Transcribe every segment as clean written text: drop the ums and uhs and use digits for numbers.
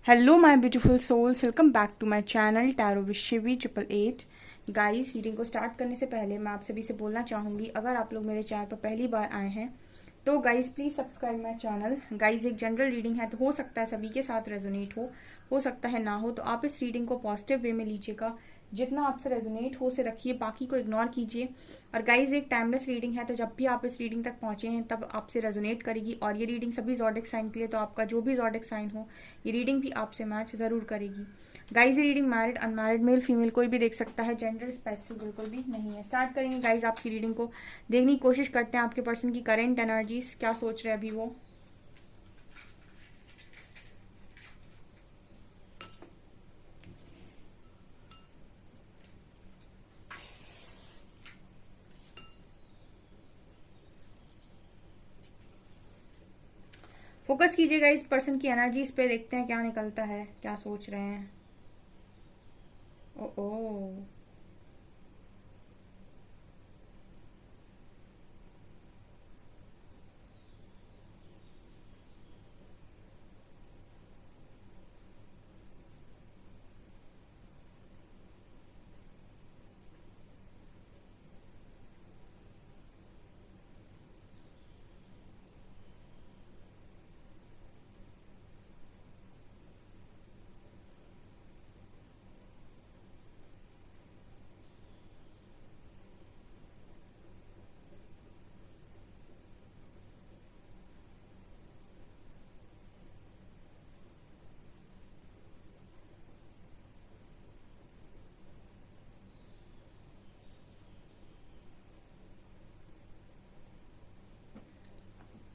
Hello my beautiful souls, welcome back to my channel tarot with Shivi 888। Guys, reading को start करने से पहले मैं आप सभी से बोलना चाहूंगी, अगर आप लोग मेरे चैनल पर पहली बार आए हैं तो guys please subscribe my channel. Guys, एक जनरल रीडिंग है तो हो सकता है सभी के साथ रेजोनेट हो सकता है ना हो, तो आप इस रीडिंग को पॉजिटिव वे में लीजिएगा। जितना आपसे रेजोनेट हो से रखिए, बाकी को इग्नोर कीजिए। और गाइज, एक टाइमलेस रीडिंग है तो जब भी आप इस रीडिंग तक पहुंचे हैं तब आपसे रेजोनेट करेगी। और ये रीडिंग सभी ज़ोडिक साइन के लिए, तो आपका जो भी ज़ोडिक साइन हो ये रीडिंग भी आपसे मैच जरूर करेगी। गाइज, ये reading married unmarried male female कोई भी देख सकता है, जेंडर स्पेसिफिक बिल्कुल भी नहीं है। स्टार्ट करेंगे गाइज आपकी रीडिंग को, देखने की कोशिश करते हैं आपके पर्सन की करेंट एनर्जीज क्या सोच रहे हैं अभी वो। फोकस कीजिएगा इस पर्सन की एनर्जीज पे, देखते हैं क्या निकलता है, क्या सोच रहे हैं। ओ ओ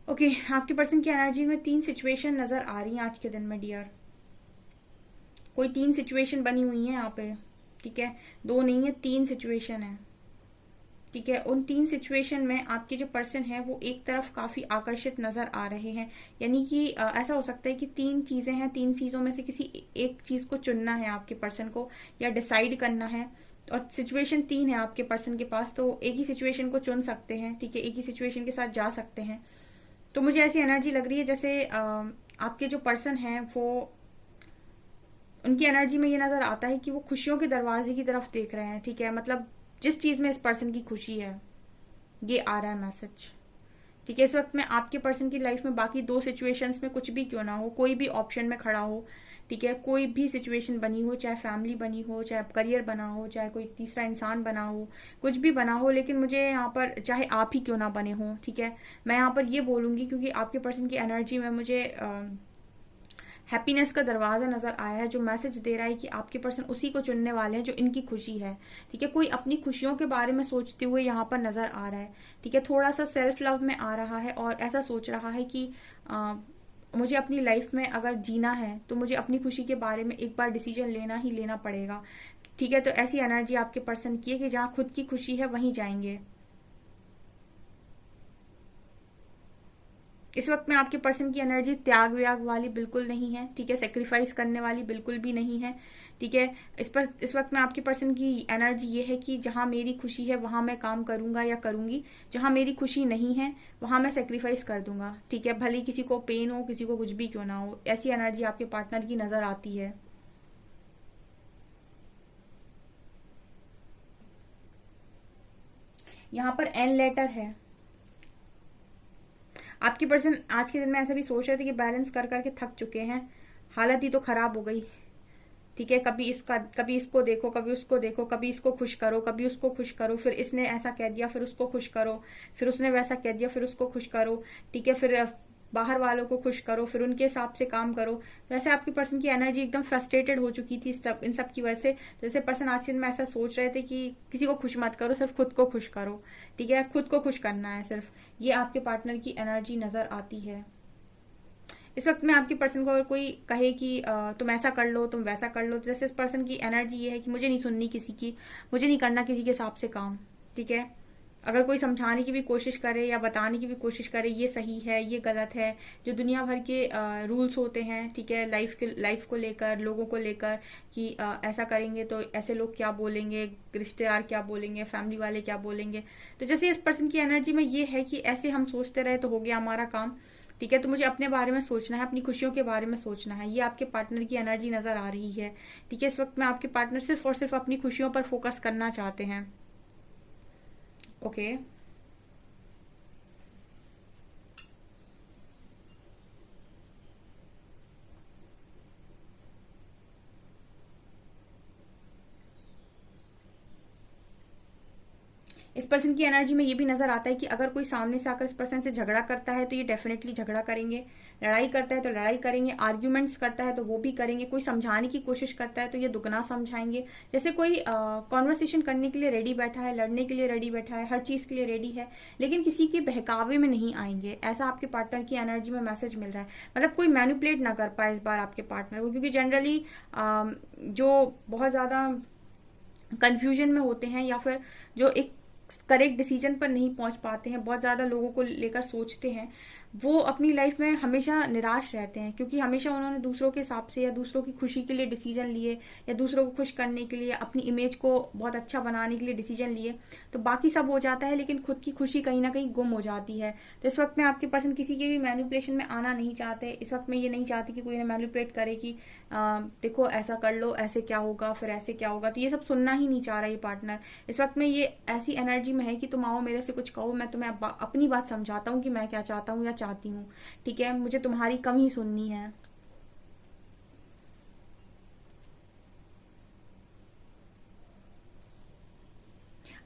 ओके, आपके पर्सन की एनर्जी में 3 सिचुएशन नजर आ रही हैं आज के दिन में डियर। कोई 3 सिचुएशन बनी हुई है यहाँ पे, ठीक है। 2 नहीं है, 3 सिचुएशन है, ठीक है। उन 3 सिचुएशन में आपके जो पर्सन है वो एक तरफ काफी आकर्षित नजर आ रहे हैं। यानी कि ऐसा हो सकता है कि 3 चीजें हैं, 3 चीजों में से किसी एक चीज को चुनना है आपके पर्सन को, या डिसाइड करना है। और सिचुएशन 3 है आपके पर्सन के पास, तो एक ही सिचुएशन को चुन सकते हैं, ठीक है। एक ही सिचुएशन के साथ जा सकते हैं। तो मुझे ऐसी एनर्जी लग रही है जैसे आपके जो पर्सन है वो, उनकी एनर्जी में ये नजर आता है कि वो खुशियों के दरवाजे की तरफ देख रहे हैं, ठीक है। मतलब जिस चीज में इस पर्सन की खुशी है, ये आ रहा है मैसेज, ठीक है। इस वक्त में आपके पर्सन की लाइफ में बाकी 2 सिचुएशंस में कुछ भी क्यों ना हो, कोई भी ऑप्शन में खड़ा हो, ठीक है। कोई भी सिचुएशन बनी हो, चाहे फैमिली बनी हो, चाहे करियर बना हो, चाहे कोई तीसरा इंसान बना हो, कुछ भी बना हो, लेकिन मुझे यहाँ पर चाहे आप ही क्यों ना बने हो, ठीक है। मैं यहाँ पर ये बोलूंगी क्योंकि आपके पर्सन की एनर्जी में मुझे हैप्पीनेस का दरवाजा नजर आया है, जो मैसेज दे रहा है कि आपके पर्सन उसी को चुनने वाले हैं जो इनकी खुशी है, ठीक है। कोई अपनी खुशियों के बारे में सोचते हुए यहाँ पर नजर आ रहा है, ठीक है। थोड़ा सा सेल्फ लव में आ रहा है और ऐसा सोच रहा है कि मुझे अपनी लाइफ में अगर जीना है तो मुझे अपनी खुशी के बारे में एक बार डिसीजन लेना ही लेना पड़ेगा, ठीक है। तो ऐसी एनर्जी आपके पर्सन की है कि जहाँ खुद की खुशी है वहीं जाएंगे। इस वक्त में आपके पर्सन की एनर्जी त्याग व्याग वाली बिल्कुल नहीं है, ठीक है। सेक्रीफाइस करने वाली बिल्कुल भी नहीं है, ठीक है। इस वक्त में आपके पर्सन की एनर्जी ये है कि जहां मेरी खुशी है वहां मैं काम करूंगा या करूंगी, जहां मेरी खुशी नहीं है वहां मैं सेक्रीफाइस कर दूंगा, ठीक है। भले किसी को पेन हो, किसी को कुछ भी क्यों ना हो, ऐसी एनर्जी आपके पार्टनर की नजर आती है। यहाँ पर एन लेटर है। आपकी पर्सन आज के दिन में ऐसा भी सोच रहे थे कि बैलेंस कर करके थक चुके हैं, हालत ही तो खराब हो गई, ठीक है। कभी इसका, कभी इसको देखो, कभी उसको देखो, कभी इसको खुश करो, कभी उसको खुश करो, फिर इसने ऐसा कह दिया फिर उसको खुश करो, फिर उसने वैसा कह दिया फिर उसको खुश करो, ठीक है। फिर बाहर वालों को खुश करो, फिर उनके हिसाब से काम करो। वैसे आपकी पर्सन की एनर्जी एकदम फ्रस्ट्रेटेड हो चुकी थी इन सब की वजह से। जैसे पर्सन आज के दिन में ऐसा सोच रहे थे कि किसी को खुश मत करो, सिर्फ खुद को खुश करो, ठीक है। खुद को खुश करना है सिर्फ, ये आपके पार्टनर की एनर्जी नजर आती है। इस वक्त में आपकी पर्सन को अगर कोई कहे कि तुम ऐसा कर लो, तुम वैसा कर लो, तो जैसे इस पर्सन की एनर्जी ये है कि मुझे नहीं सुननी किसी की, मुझे नहीं करना किसी के हिसाब से काम, ठीक है। अगर कोई समझाने की भी कोशिश करे या बताने की भी कोशिश करे ये सही है ये गलत है, जो दुनिया भर के रूल्स होते हैं, ठीक है, लाइफ को लेकर, लोगों को लेकर, कि ऐसा करेंगे तो ऐसे लोग क्या बोलेंगे, रिश्तेदार क्या बोलेंगे, फैमिली वाले क्या बोलेंगे। तो जैसे इस पर्सन की एनर्जी में ये है कि ऐसे हम सोचते रहे तो हो गया हमारा काम, ठीक है। तो मुझे अपने बारे में सोचना है, अपनी खुशियों के बारे में सोचना है। ये आपके पार्टनर की एनर्जी नजर आ रही है। ठीक है, इस वक्त में आपके पार्टनर सिर्फ और सिर्फ अपनी खुशियों पर फोकस करना चाहते हैं। ओके, इस पर्सन की एनर्जी में ये भी नजर आता है कि अगर कोई सामने से आकर इस पर्सन से झगड़ा करता है तो ये डेफिनेटली झगड़ा करेंगे, लड़ाई करता है तो लड़ाई करेंगे, आर्ग्यूमेंट्स करता है तो वो भी करेंगे, कोई समझाने की कोशिश करता है तो ये दुगना समझाएंगे। जैसे कोई कॉन्वर्सेशन करने के लिए रेडी बैठा है, लड़ने के लिए रेडी बैठा है, हर चीज के लिए रेडी है, लेकिन किसी के बहकावे में नहीं आएंगे। ऐसा आपके पार्टनर की एनर्जी में मैसेज मिल रहा है। मतलब कोई मैनिपुलेट ना कर पाए इस बार आपके पार्टनर को, क्योंकि जनरली जो बहुत ज्यादा कंफ्यूजन में होते हैं या फिर जो एक करेक्ट डिसीजन पर नहीं पहुंच पाते हैं, बहुत ज्यादा लोगों को लेकर सोचते हैं, वो अपनी लाइफ में हमेशा निराश रहते हैं, क्योंकि हमेशा उन्होंने दूसरों के हिसाब से या दूसरों की खुशी के लिए डिसीजन लिए, या दूसरों को खुश करने के लिए, अपनी इमेज को बहुत अच्छा बनाने के लिए डिसीजन लिए। तो बाकी सब हो जाता है, लेकिन खुद की खुशी कहीं ना कहीं गुम हो जाती है। तो इस वक्त में आपके पर्सन किसी के भी मैनिपुलेशन में आना नहीं चाहते। इस वक्त में ये नहीं चाहती कि कोई इन्हें मैनिपुलेट करे कि देखो ऐसा कर लो, ऐसे क्या होगा, फिर ऐसे क्या होगा। तो ये सब सुनना ही नहीं चाह रहा ये पार्टनर। इस वक्त में ये ऐसी एनर्जी में है कि तुम आओ मेरे से कुछ कहो, मैं तुम्हें अपनी बात समझाता हूँ कि मैं क्या चाहता हूँ या चाहती हूँ। ठीक है, मुझे तुम्हारी कम ही सुननी है।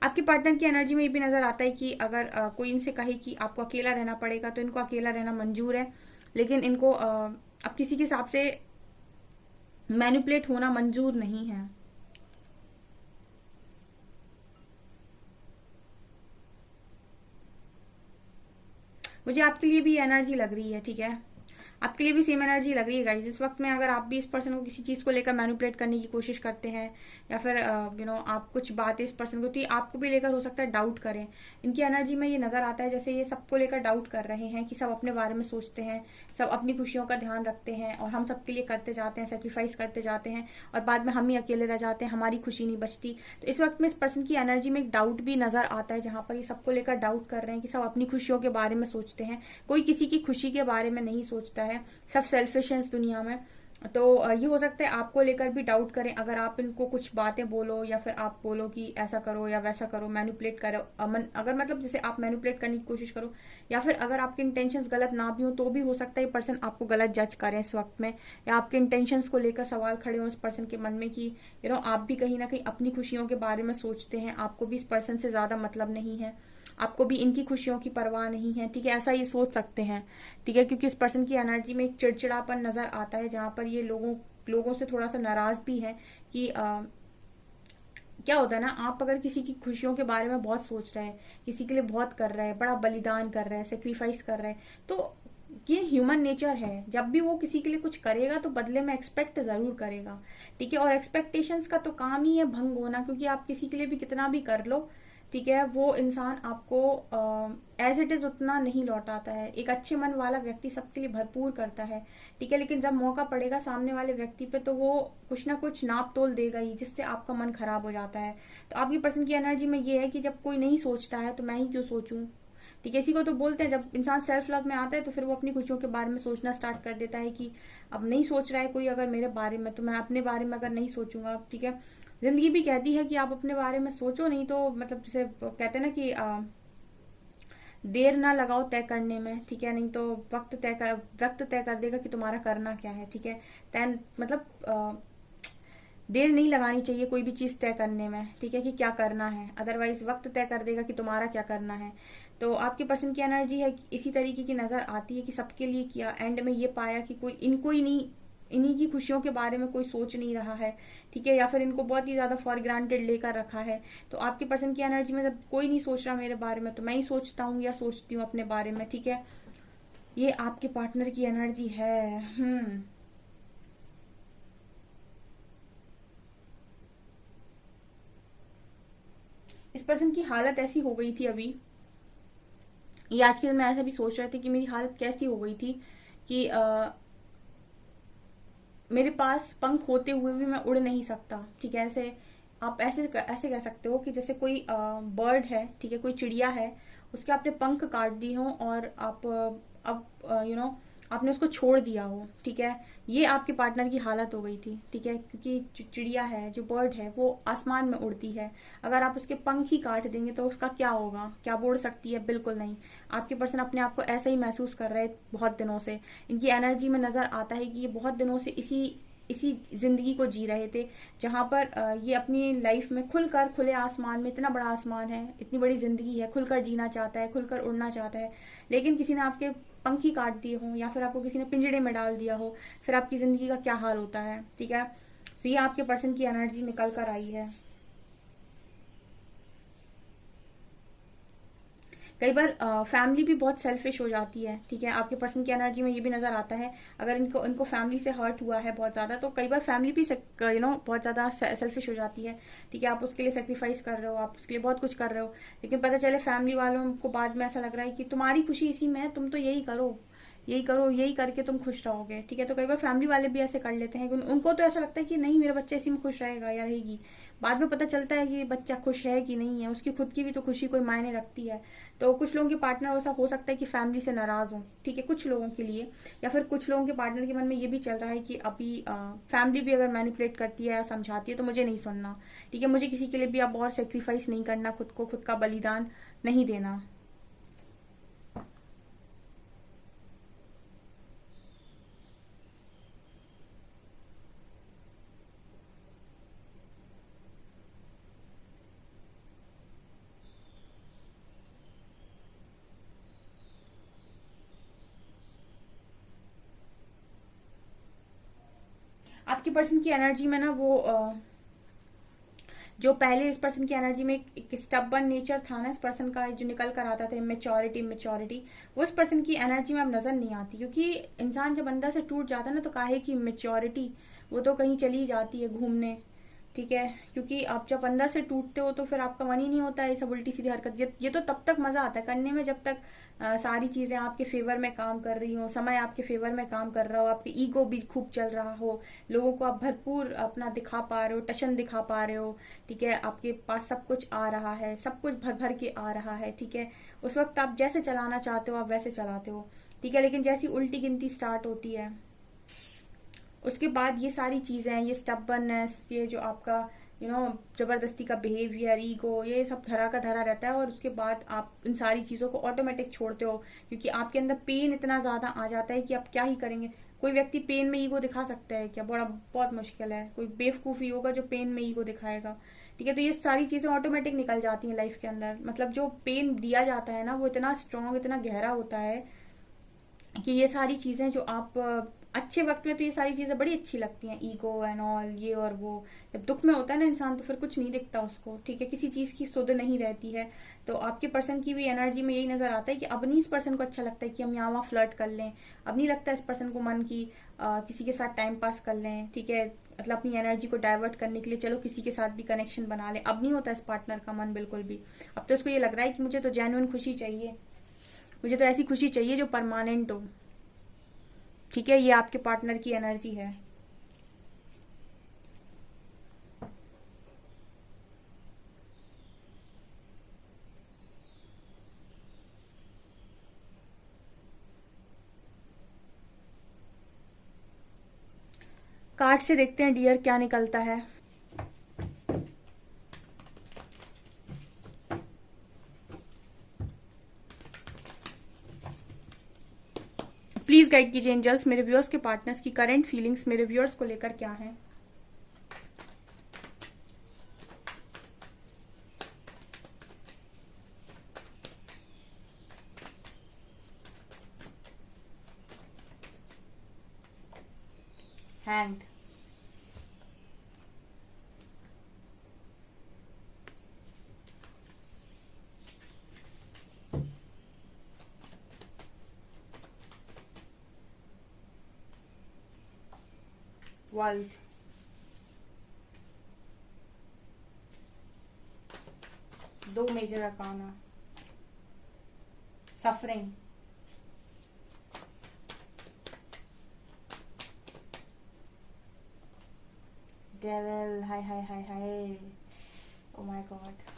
आपके पार्टनर की एनर्जी में ये भी नजर आता है कि अगर कोई इनसे कहे कि आपको अकेला रहना पड़ेगा तो इनको अकेला रहना मंजूर है, लेकिन इनको अब किसी के हिसाब से मैनिपुलेट होना मंजूर नहीं है। मुझे आपके लिए भी एनर्जी लग रही है। ठीक है, आपके लिए भी सेम एनर्जी लग रही है गाइस। इस वक्त में अगर आप भी इस पर्सन को किसी चीज को लेकर मैनिपुलेट करने की कोशिश करते हैं, या फिर आप कुछ बातें इस पर्सन को, तो आपको भी लेकर हो सकता है डाउट करें। इनकी एनर्जी में ये नजर आता है जैसे ये सबको लेकर डाउट कर रहे हैं, कि सब अपने बारे में सोचते हैं, सब अपनी खुशियों का ध्यान रखते हैं, और हम सबके लिए करते जाते हैं, सेक्रीफाइस करते जाते हैं, और बाद में हम ही अकेले रह जाते हैं, हमारी खुशी नहीं बचती। तो इस वक्त में इस पर्सन की एनर्जी में एक डाउट भी नजर आता है, जहां पर ये सबको लेकर डाउट कर रहे हैं, कि सब अपनी खुशियों के बारे में सोचते हैं, कोई किसी की खुशी के बारे में नहीं सोचता है, सब सेल्फिश है इस दुनिया में। तो ये हो सकता है आपको लेकर भी डाउट करें, अगर आप इनको कुछ बातें बोलो, या फिर आप बोलो कि ऐसा करो या वैसा करो, मैनिपुलेट करो, अगर मतलब जैसे आप मैनिपुलेट करने की कोशिश करो, या फिर अगर आपके इंटेंशंस गलत ना भी हो तो भी हो सकता है ये पर्सन आपको गलत जज करें इस वक्त में, या आपके इंटेंशंस को लेकर सवाल खड़े हो इस पर्सन के मन में कि आप भी कहीं ना कहीं अपनी खुशियों के बारे में सोचते हैं, आपको भी इस पर्सन से ज्यादा मतलब नहीं है, आपको भी इनकी खुशियों की परवाह नहीं है। ठीक है, ऐसा ये सोच सकते हैं। ठीक है, क्योंकि इस पर्सन की एनर्जी में एक चिड़चिड़ापन नजर आता है, जहां पर ये लोगों से थोड़ा सा नाराज भी है कि क्या होता है ना, आप अगर किसी की खुशियों के बारे में बहुत सोच रहे हैं, किसी के लिए बहुत कर रहे हैं, बड़ा बलिदान कर रहे हैं, सेक्रीफाइस कर रहे हैं, तो ये ह्यूमन नेचर है। जब भी वो किसी के लिए कुछ करेगा तो बदले में एक्सपेक्ट जरूर करेगा। ठीक है, और एक्सपेक्टेशंस का तो काम ही है भंग होना, क्योंकि आप किसी के लिए भी कितना भी कर लो, ठीक है, वो इंसान आपको एज इट इज उतना नहीं लौटाता है। एक अच्छे मन वाला व्यक्ति सबके लिए भरपूर करता है, ठीक है, लेकिन जब मौका पड़ेगा सामने वाले व्यक्ति पे तो वो कुछ ना कुछ नाप तोल देगा ही, जिससे आपका मन खराब हो जाता है। तो आपकी पर्सन की एनर्जी में ये है कि जब कोई नहीं सोचता है तो मैं ही क्यों सोचूं। ठीक है, इसी को तो बोलते हैं, जब इंसान सेल्फ लव में आता है तो फिर वो अपनी खुशियों के बारे में सोचना स्टार्ट कर देता है, कि अब नहीं सोच रहा है कोई अगर मेरे बारे में, तो मैं अपने बारे में अगर नहीं सोचूंगा। ठीक है, जिंदगी भी कहती है कि आप अपने बारे में सोचो, नहीं तो मतलब जैसे कहते हैं ना कि देर ना लगाओ तय करने में। ठीक है, नहीं तो वक्त तय कर देगा कि तुम्हारा करना क्या है। ठीक है, तय मतलब देर नहीं लगानी चाहिए कोई भी चीज तय करने में। ठीक है, कि क्या करना है, अदरवाइज वक्त तय कर देगा कि तुम्हारा क्या करना है। तो आपकी पर्सन की एनर्जी है इसी तरीके की नजर आती है, कि सबके लिए किया, एंड में ये पाया कि कोई इनको ही नहीं, इन्हीं की खुशियों के बारे में कोई सोच नहीं रहा है। ठीक है, या फिर इनको बहुत ही ज्यादा फॉर ग्रांटेड लेकर रखा है। तो आपकी पर्सन की एनर्जी में जब कोई नहीं सोच रहा मेरे बारे में, तो मैं ही सोचता हूँ या सोचती हूँ अपने बारे में। ठीक है, ये आपके पार्टनर की एनर्जी है। इस पर्सन की हालत ऐसी हो गई थी अभी, ये आज के दिन में ऐसा भी सोच रहे थे कि मेरी हालत कैसी हो गई थी, कि मेरे पास पंख होते हुए भी मैं उड़ नहीं सकता। ठीक है, ऐसे आप ऐसे ऐसे कह सकते हो कि जैसे कोई बर्ड है, ठीक है, कोई चिड़िया है, उसके आपने पंख काट दिए हो और आप अब आपने उसको छोड़ दिया हो, ठीक है। ये आपके पार्टनर की हालत हो गई थी, ठीक है, क्योंकि जो चिड़िया है, जो बर्ड है, वो आसमान में उड़ती है। अगर आप उसके पंख ही काट देंगे तो उसका क्या होगा? क्या वो उड़ सकती है? बिल्कुल नहीं। आपके पर्सन अपने आप को ऐसा ही महसूस कर रहे बहुत दिनों से। इनकी एनर्जी में नजर आता है कि ये बहुत दिनों से इसी इसी जिंदगी को जी रहे थे, जहां पर ये अपनी लाइफ में खुलकर, खुले आसमान में, इतना बड़ा आसमान है, इतनी बड़ी जिंदगी है, खुलकर जीना चाहता है, खुलकर उड़ना चाहता है, लेकिन किसी ने आपके पंख ही काट दिए हों या फिर आपको किसी ने पिंजड़े में डाल दिया हो, फिर आपकी जिंदगी का क्या हाल होता है, ठीक है। तो ये आपके पर्सन की एनर्जी निकल कर आई है। कई बार फैमिली भी बहुत सेल्फिश हो जाती है, ठीक है। आपके पर्सन की एनर्जी में ये भी नजर आता है, अगर इनको इनको फैमिली से हर्ट हुआ है बहुत ज्यादा, तो कई बार फैमिली भी बहुत ज्यादा सेल्फिश हो जाती है, ठीक है। आप उसके लिए सेक्रीफाइस कर रहे हो, आप उसके लिए बहुत कुछ कर रहे हो, लेकिन पता चले फैमिली वालों को बाद में ऐसा लग रहा है कि तुम्हारी खुशी इसी में है, तुम तो यही करो, यही करो, यही करके तुम खुश रहोगे, ठीक है। तो कई बार फैमिली वाले भी ऐसे कर लेते हैं कि उनको तो ऐसा लगता है कि नहीं, मेरा बच्चा इसी में खुश रहेगा या रहेगी। बाद में पता चलता है कि बच्चा खुश है कि नहीं है, उसकी खुद की भी तो खुशी कोई मायने रखती है। तो कुछ लोगों के पार्टनर ऐसा हो सकता है कि फैमिली से नाराज हो, ठीक है, कुछ लोगों के लिए। या फिर कुछ लोगों के पार्टनर के मन में ये भी चल रहा है कि अभी फैमिली भी अगर मैनिपुलेट करती है या समझाती है तो मुझे नहीं सुनना, ठीक है, मुझे किसी के लिए भी अब और सेक्रीफाइस नहीं करना, खुद को, खुद का बलिदान नहीं देना। आपकी पर्सन की एनर्जी में ना वो जो पहले इस पर्सन की एनर्जी में एक स्टबन नेचर था ना इस पर्सन का, जो निकल कर आता था, मेच्योरिटी मेच्योरिटी, वो इस पर्सन की एनर्जी में अब नजर नहीं आती, क्योंकि इंसान जब अंदर से टूट जाता है ना, तो काहे की मेच्योरिटी, वो तो कहीं चली जाती है घूमने, ठीक है। क्योंकि आप जब अंदर से टूटते हो तो फिर आपका मन ही नहीं होता है ये सब उल्टी सीधी हरकत। ये तो तब तक मजा आता है करने में जब तक सारी चीजें आपके फेवर में काम कर रही हो, समय आपके फेवर में काम कर रहा हो, आपके ईगो भी खूब चल रहा हो, लोगों को आप भरपूर अपना दिखा पा रहे हो, टशन दिखा पा रहे हो, ठीक है, आपके पास सब कुछ आ रहा है, सब कुछ भर भर के आ रहा है, ठीक है। उस वक्त आप जैसे चलाना चाहते हो आप वैसे चलाते हो, ठीक है। लेकिन जैसी उल्टी गिनती स्टार्ट होती है, उसके बाद ये सारी चीजें, ये स्टबननेस, ये जो आपका जबरदस्ती का बिहेवियर, ईगो, ये सब धरा का धरा रहता है, और उसके बाद आप इन सारी चीजों को ऑटोमेटिक छोड़ते हो, क्योंकि आपके अंदर पेन इतना ज्यादा आ जाता है कि आप क्या ही करेंगे। कोई व्यक्ति पेन में ईगो दिखा सकता है क्या? बड़ा बहुत मुश्किल है। कोई बेवकूफ ही होगा जो पेन में ईगो दिखाएगा, ठीक है। तो ये सारी चीजें ऑटोमेटिक निकल जाती हैं लाइफ के अंदर। मतलब जो पेन दिया जाता है ना, वो इतना स्ट्रांग, इतना गहरा होता है कि ये सारी चीजें जो आप अच्छे वक्त में तो ये सारी चीजें बड़ी अच्छी लगती हैं, ईगो एंड ऑल, ये और वो। जब दुख में होता है ना इंसान, तो फिर कुछ नहीं दिखता उसको, ठीक है, किसी चीज की सुध नहीं रहती है। तो आपके पर्सन की भी एनर्जी में यही नजर आता है कि अब नहीं इस पर्सन को अच्छा लगता है कि हम यहाँ वहाँ फ्लर्ट कर लें, अब नहीं लगता इस पर्सन को मन की किसी के साथ टाइम पास कर लें, ठीक है, मतलब अपनी एनर्जी को डाइवर्ट करने के लिए चलो किसी के साथ भी कनेक्शन बना ले। अब नहीं होता इस पार्टनर का मन बिल्कुल भी। अब तो इसको ये लग रहा है कि मुझे तो जेन्युइन खुशी चाहिए, मुझे तो ऐसी खुशी चाहिए जो परमानेंट हो, ठीक है। ये आपके पार्टनर की एनर्जी है। कार्ड से देखते हैं डियर क्या निकलता है। प्लीज गाइड कीजिए एंजल्स, मेरे व्यूअर्स के पार्टनर्स की करंट फीलिंग्स मेरे व्यूअर्स को लेकर क्या है। हैंड, वर्ल्ड, दो मेजर अकाउंट, सफरिंग, डेविल, हाय हाय हाय हाय, ओ माय गॉड,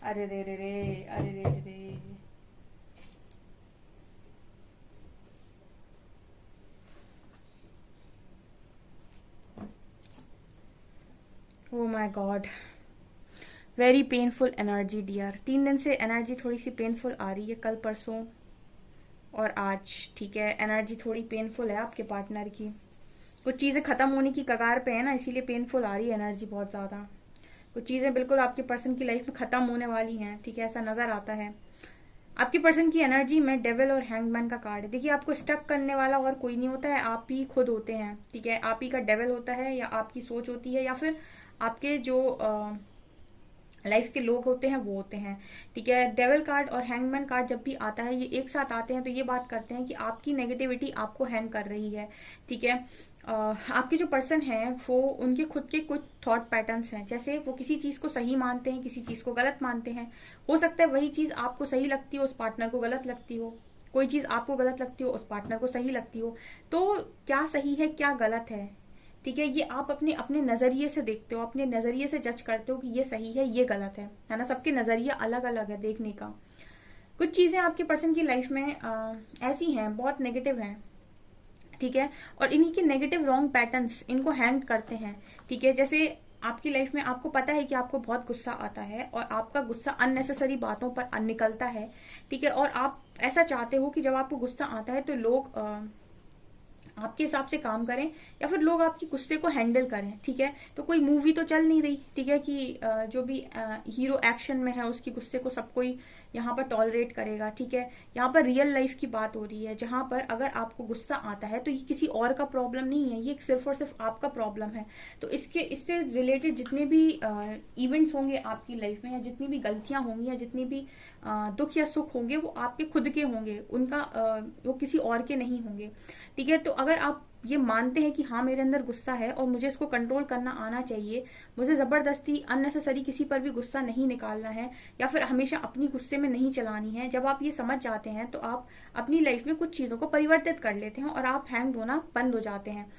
अरे रे रे रे, अरे रे रे रे। Oh my god, very painful energy dear. 3 दिन से एनर्जी थोड़ी सी पेनफुल आ रही है, कल परसों और आज। ठीक है, एनर्जी थोड़ी पेनफुल है आपके पार्टनर की। कुछ चीज़ें खत्म होने की कगार पे है ना, इसीलिए पेनफुल आ रही है एनर्जी बहुत ज़्यादा। कुछ चीज़ें बिल्कुल आपके पर्सन की लाइफ में ख़त्म होने वाली हैं। ठीक है, ऐसा नज़र आता है। आपके पर्सन की एनर्जी में डेविल और हैंगमैन का कार्ड है। देखिए, आपको स्टक करने वाला और कोई नहीं होता है, आप ही खुद होते हैं। ठीक है, आप ही का डेविल होता है, या आपकी सोच होती है, या फिर आपके जो लाइफ के लोग होते हैं वो होते हैं। ठीक है, डेविल कार्ड और हैंगमैन कार्ड जब भी आता है, ये एक साथ आते हैं तो ये बात करते हैं कि आपकी नेगेटिविटी आपको हैंग कर रही है। ठीक है, आपके जो पर्सन है वो उनके खुद के कुछ थॉट पैटर्न्स हैं। जैसे वो किसी चीज को सही मानते हैं, किसी चीज को गलत मानते हैं। हो सकता है वही चीज आपको सही लगती हो, उस पार्टनर को गलत लगती हो। कोई चीज आपको गलत लगती हो, उस पार्टनर को सही लगती हो। तो क्या सही है, क्या गलत है, ठीक है, ये आप अपने अपने नजरिए से देखते हो, अपने नजरिए से जज करते हो कि ये सही है, ये गलत है ना। सबके नजरिया अलग अलग है देखने का। कुछ चीजें आपके पर्सन की लाइफ में ऐसी हैं, बहुत नेगेटिव हैं। ठीक है, और इन्हीं के नेगेटिव रॉन्ग पैटर्न्स इनको हैंड करते हैं। ठीक है, जैसे आपकी लाइफ में आपको पता है कि आपको बहुत गुस्सा आता है और आपका गुस्सा अननेसेसरी बातों पर निकलता है। ठीक है, और आप ऐसा चाहते हो कि जब आपको गुस्सा आता है तो लोग आपके हिसाब से काम करें, या फिर लोग आपकी गुस्से को हैंडल करें। ठीक है, तो कोई मूवी तो चल नहीं रही। ठीक है, कि जो भी हीरो एक्शन में है उसकी गुस्से को सब कोई यहाँ पर टॉलरेट करेगा। ठीक है, यहाँ पर रियल लाइफ की बात हो रही है, जहां पर अगर आपको गुस्सा आता है तो ये किसी और का प्रॉब्लम नहीं है, ये सिर्फ और सिर्फ आपका प्रॉब्लम है। तो इससे रिलेटेड जितने भी इवेंट्स होंगे आपकी लाइफ में, या जितनी भी गलतियां होंगी, या जितनी भी दुख या सुख होंगे, वो आपके खुद के होंगे, उनका वो किसी और के नहीं होंगे। ठीक है, तो अगर आप ये मानते हैं कि हाँ मेरे अंदर गुस्सा है और मुझे इसको कंट्रोल करना आना चाहिए, मुझे जबरदस्ती अननेसेसरी किसी पर भी गुस्सा नहीं निकालना है, या फिर हमेशा अपनी गुस्से में नहीं चलानी है, जब आप ये समझ जाते हैं तो आप अपनी लाइफ में कुछ चीजों को परिवर्तित कर लेते हैं और आप हैंग होना बंद हो जाते हैं।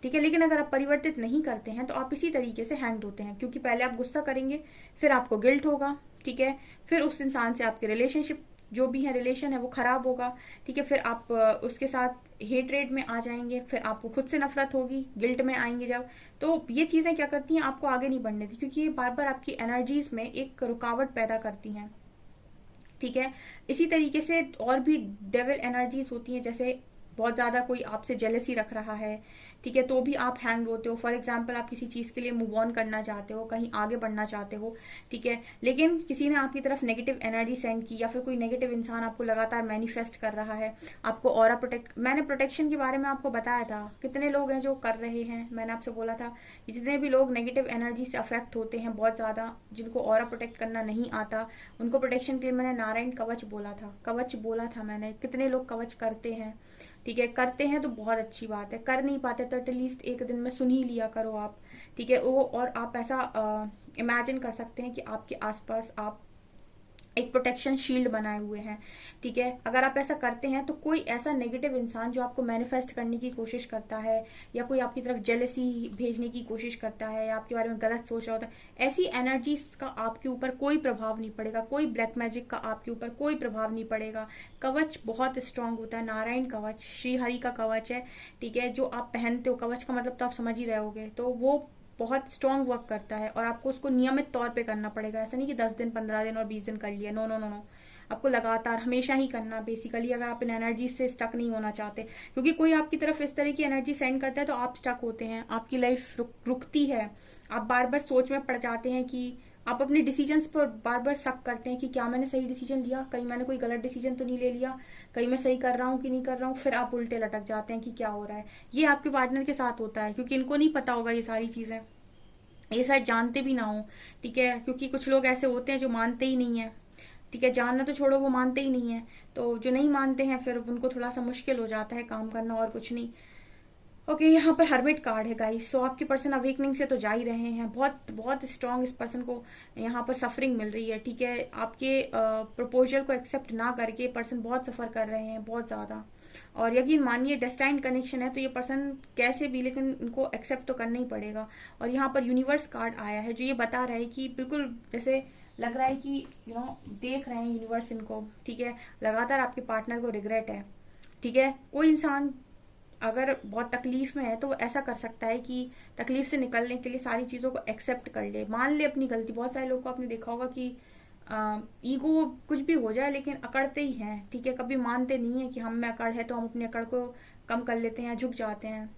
ठीक है, लेकिन अगर आप परिवर्तित नहीं करते हैं तो आप इसी तरीके से हैंग होते हैं, क्योंकि पहले आप गुस्सा करेंगे, फिर आपको गिल्ट होगा। ठीक है, फिर उस इंसान से आपके रिलेशनशिप जो भी है, रिलेशन है, वो खराब होगा। ठीक है, फिर आप उसके साथ हेट में आ जाएंगे, फिर आपको खुद से नफरत होगी, गिल्ट में आएंगे जब। तो ये चीजें क्या करती हैं, आपको आगे नहीं बढ़ने दी, क्योंकि ये बार बार आपकी एनर्जीज में एक रुकावट पैदा करती हैं। ठीक है, इसी तरीके से और भी डेविल एनर्जीज होती हैं, जैसे बहुत ज्यादा कोई आपसे जेलसी रख रहा है। ठीक है, तो भी आप हैंग होते हो। फॉर एग्जाम्पल, आप किसी चीज के लिए मूव ऑन करना चाहते हो, कहीं आगे बढ़ना चाहते हो। ठीक है, लेकिन किसी ने आपकी तरफ नेगेटिव एनर्जी सेंड की, या फिर कोई नेगेटिव इंसान आपको लगातार मैनिफेस्ट कर रहा है, आपको ऑरा प्रोटेक्ट। मैंने प्रोटेक्शन के बारे में आपको बताया था, कितने लोग हैं जो कर रहे हैं। मैंने आपसे बोला था कि जितने भी लोग नेगेटिव एनर्जी से अफेक्ट होते हैं बहुत ज्यादा, जिनको ऑरा प्रोटेक्ट करना नहीं आता, उनको प्रोटेक्शन के लिए मैंने नारायण कवच बोला था। कवच बोला था मैंने। कितने लोग कवच करते हैं? ठीक है, करते हैं तो बहुत अच्छी बात है, कर नहीं पाते तो एटलीस्ट एक दिन में सुन ही लिया करो आप। ठीक है, वो और आप ऐसा इमेजिन कर सकते हैं कि आपके आसपास आप एक प्रोटेक्शन शील्ड बनाए हुए हैं। ठीक है, अगर आप ऐसा करते हैं तो कोई ऐसा नेगेटिव इंसान जो आपको मैनिफेस्ट करने की कोशिश करता है, या कोई आपकी तरफ जेलसी भेजने की कोशिश करता है, या आपके बारे में गलत सोच रहा होता है, ऐसी एनर्जीज का आपके ऊपर कोई प्रभाव नहीं पड़ेगा। कोई ब्लैक मैजिक का आपके ऊपर कोई प्रभाव नहीं पड़ेगा। कवच बहुत स्ट्रांग होता है, नारायण कवच श्री हरि का कवच है। ठीक है, जो आप पहनते हो, कवच का मतलब तो आप समझ ही रहे होगे, तो वो बहुत स्ट्रांग वर्क करता है, और आपको उसको नियमित तौर पे करना पड़ेगा। ऐसा नहीं कि 10 दिन 15 दिन और 20 दिन कर लिया। नो नो नो नो, आपको लगातार हमेशा ही करना बेसिकली, अगर आप इन एनर्जी से स्टक नहीं होना चाहते। क्योंकि कोई आपकी तरफ इस तरह की एनर्जी सेंड करता है तो आप स्टक होते हैं, आपकी लाइफ रुकती है। आप बार बार सोच में पड़ जाते हैं कि आप अपने डिसीजंस पर बार बार शक करते हैं कि क्या मैंने सही डिसीजन लिया, कहीं मैंने कोई गलत डिसीजन तो नहीं ले लिया, कहीं मैं सही कर रहा हूँ कि नहीं कर रहा हूँ। फिर आप उल्टे लटक जाते हैं कि क्या हो रहा है। ये आपके पार्टनर के साथ होता है, क्योंकि इनको नहीं पता होगा ये सारी चीजें, ये शायद जानते भी ना हो। ठीक है, क्योंकि कुछ लोग ऐसे होते हैं जो मानते ही नहीं है। ठीक है, जानना तो छोड़ो, वो मानते ही नहीं है। तो जो नहीं मानते हैं फिर उनको थोड़ा सा मुश्किल हो जाता है काम करना, और कुछ नहीं। ओके, यहाँ पर हर्मिट कार्ड है गाइस। सो आपके पर्सन अवेकनिंग से तो जा ही रहे हैं, बहुत बहुत स्ट्रांग इस पर्सन को यहाँ पर सफरिंग मिल रही है। ठीक है, आपके प्रपोजल को एक्सेप्ट ना करके पर्सन बहुत सफर कर रहे हैं, बहुत ज्यादा। और यकीन मानिए डेस्टाइन्ड कनेक्शन है तो ये पर्सन कैसे भी, लेकिन इनको एक्सेप्ट तो करना ही पड़ेगा। और यहाँ पर यूनिवर्स कार्ड आया है जो ये बता रहा है कि बिल्कुल जैसे लग रहा है कि देख रहे हैं यूनिवर्स इनको, ठीक है, लगातार आपके पार्टनर को रिग्रेट है, ठीक है। कोई इंसान अगर बहुत तकलीफ में है तो वो ऐसा कर सकता है कि तकलीफ से निकलने के लिए सारी चीज़ों को एक्सेप्ट कर ले, मान ले अपनी गलती। बहुत सारे लोग को आपने देखा होगा कि ईगो कुछ भी हो जाए लेकिन अकड़ते ही हैं, ठीक है, कभी मानते नहीं है कि हम में अकड़ है, तो हम अपनी अकड़ को कम कर लेते हैं, झुक जाते हैं,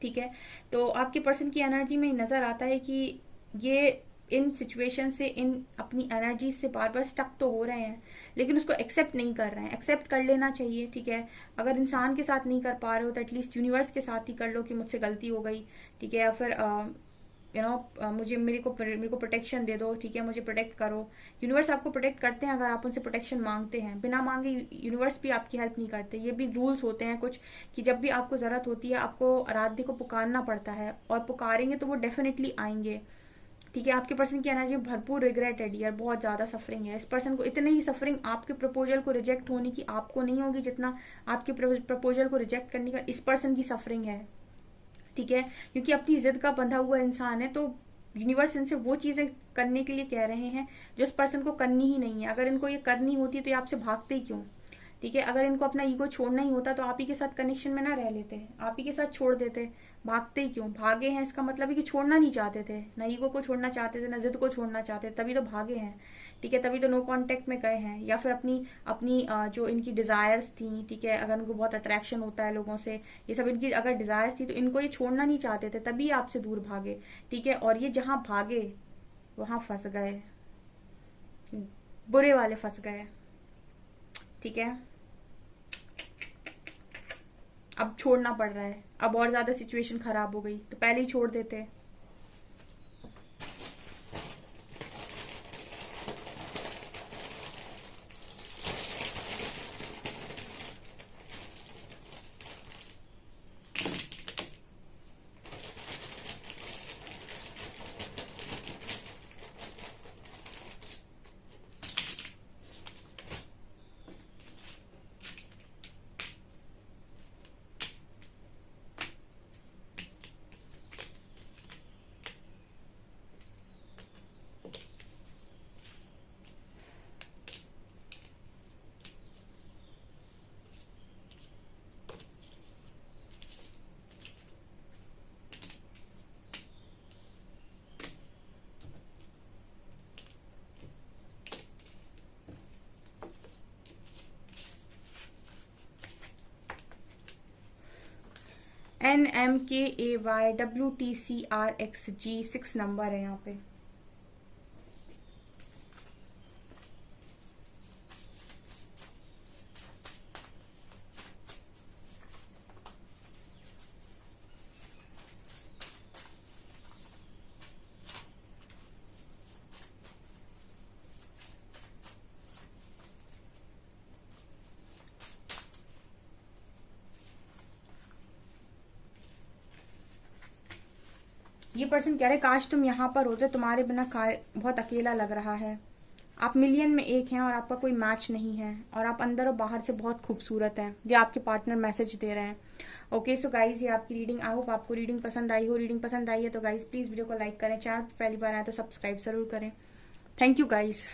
ठीक है। तो आपके पर्सन की एनर्जी में नजर आता है कि ये इन सिचुएशन से, इन अपनी एनर्जी से बार बार स्टक तो हो रहे हैं लेकिन उसको एक्सेप्ट नहीं कर रहे हैं। एक्सेप्ट कर लेना चाहिए, ठीक है। अगर इंसान के साथ नहीं कर पा रहे हो तो एटलीस्ट यूनिवर्स के साथ ही कर लो कि मुझसे गलती हो गई, ठीक है, या फिर मुझे मेरे को प्रोटेक्शन दे दो, ठीक है, मुझे प्रोटेक्ट करो। यूनिवर्स आपको प्रोटेक्ट करते हैं अगर आप उनसे प्रोटेक्शन मांगते हैं। बिना मांगे यूनिवर्स भी आपकी हेल्प नहीं करते। ये भी रूल्स होते हैं कुछ कि जब भी आपको जरूरत होती है आपको आराध्य को पुकारना पड़ता है, और पुकारेंगे तो वो डेफिनेटली आएंगे, ठीक है। आपके पर्सन की एनर्जी में भरपूर रिग्रेट है डियर, बहुत ज्यादा सफरिंग है इस पर्सन को। इतनी ही सफरिंग आपके प्रपोजल को रिजेक्ट होने की आपको नहीं होगी जितना आपके प्रपोजल को रिजेक्ट करने का इस पर्सन की सफरिंग है, ठीक है। क्योंकि अपनी जिद का बंधा हुआ इंसान है, तो यूनिवर्स इनसे वो चीजें करने के लिए कह रहे हैं जो इस पर्सन को करनी ही नहीं है। अगर इनको ये करनी होती तो ये आपसे भागते ही क्यों, ठीक है। अगर इनको अपना ईगो छोड़ना ही होता तो आप ही के साथ कनेक्शन में ना रह लेते, आप ही के साथ छोड़ देते। भागते ही क्यों, भागे हैं इसका मतलब है कि छोड़ना नहीं चाहते थे, ना ईगो को छोड़ना चाहते थे, ना जिद को छोड़ना चाहते, तभी तो भागे हैं, ठीक है, तभी तो नो कांटेक्ट में गए हैं। या फिर अपनी अपनी जो इनकी डिजायर्स थी, ठीक है, अगर उनको बहुत अट्रैक्शन होता है लोगों से, ये सब इनकी अगर डिजायर्स थी तो इनको ये छोड़ना नहीं चाहते थे, तभी आपसे दूर भागे, ठीक है। और ये जहां भागे वहां फंस गए, बुरे वाले फंस गए, ठीक है। अब छोड़ना पड़ रहा है, अब और ज्यादा सिचुएशन खराब हो गई, तो पहले ही छोड़ देते। NMKAYWTCRXG 6 नंबर है यहाँ पे। ये पर्सन कह रहे काश तुम यहाँ पर होते, तुम्हारे बिना बहुत अकेला लग रहा है। आप मिलियन में एक हैं और आपका कोई मैच नहीं है, और आप अंदर और बाहर से बहुत खूबसूरत हैं। ये आपके पार्टनर मैसेज दे रहे हैं। ओके सो गाइज, ये आपकी रीडिंग। आई होप आपको रीडिंग पसंद आई हो। रीडिंग पसंद आई है तो गाइज प्लीज वीडियो को लाइक करें, चैनल पहली बार आए तो सब्सक्राइब जरूर करें। Thank you guys.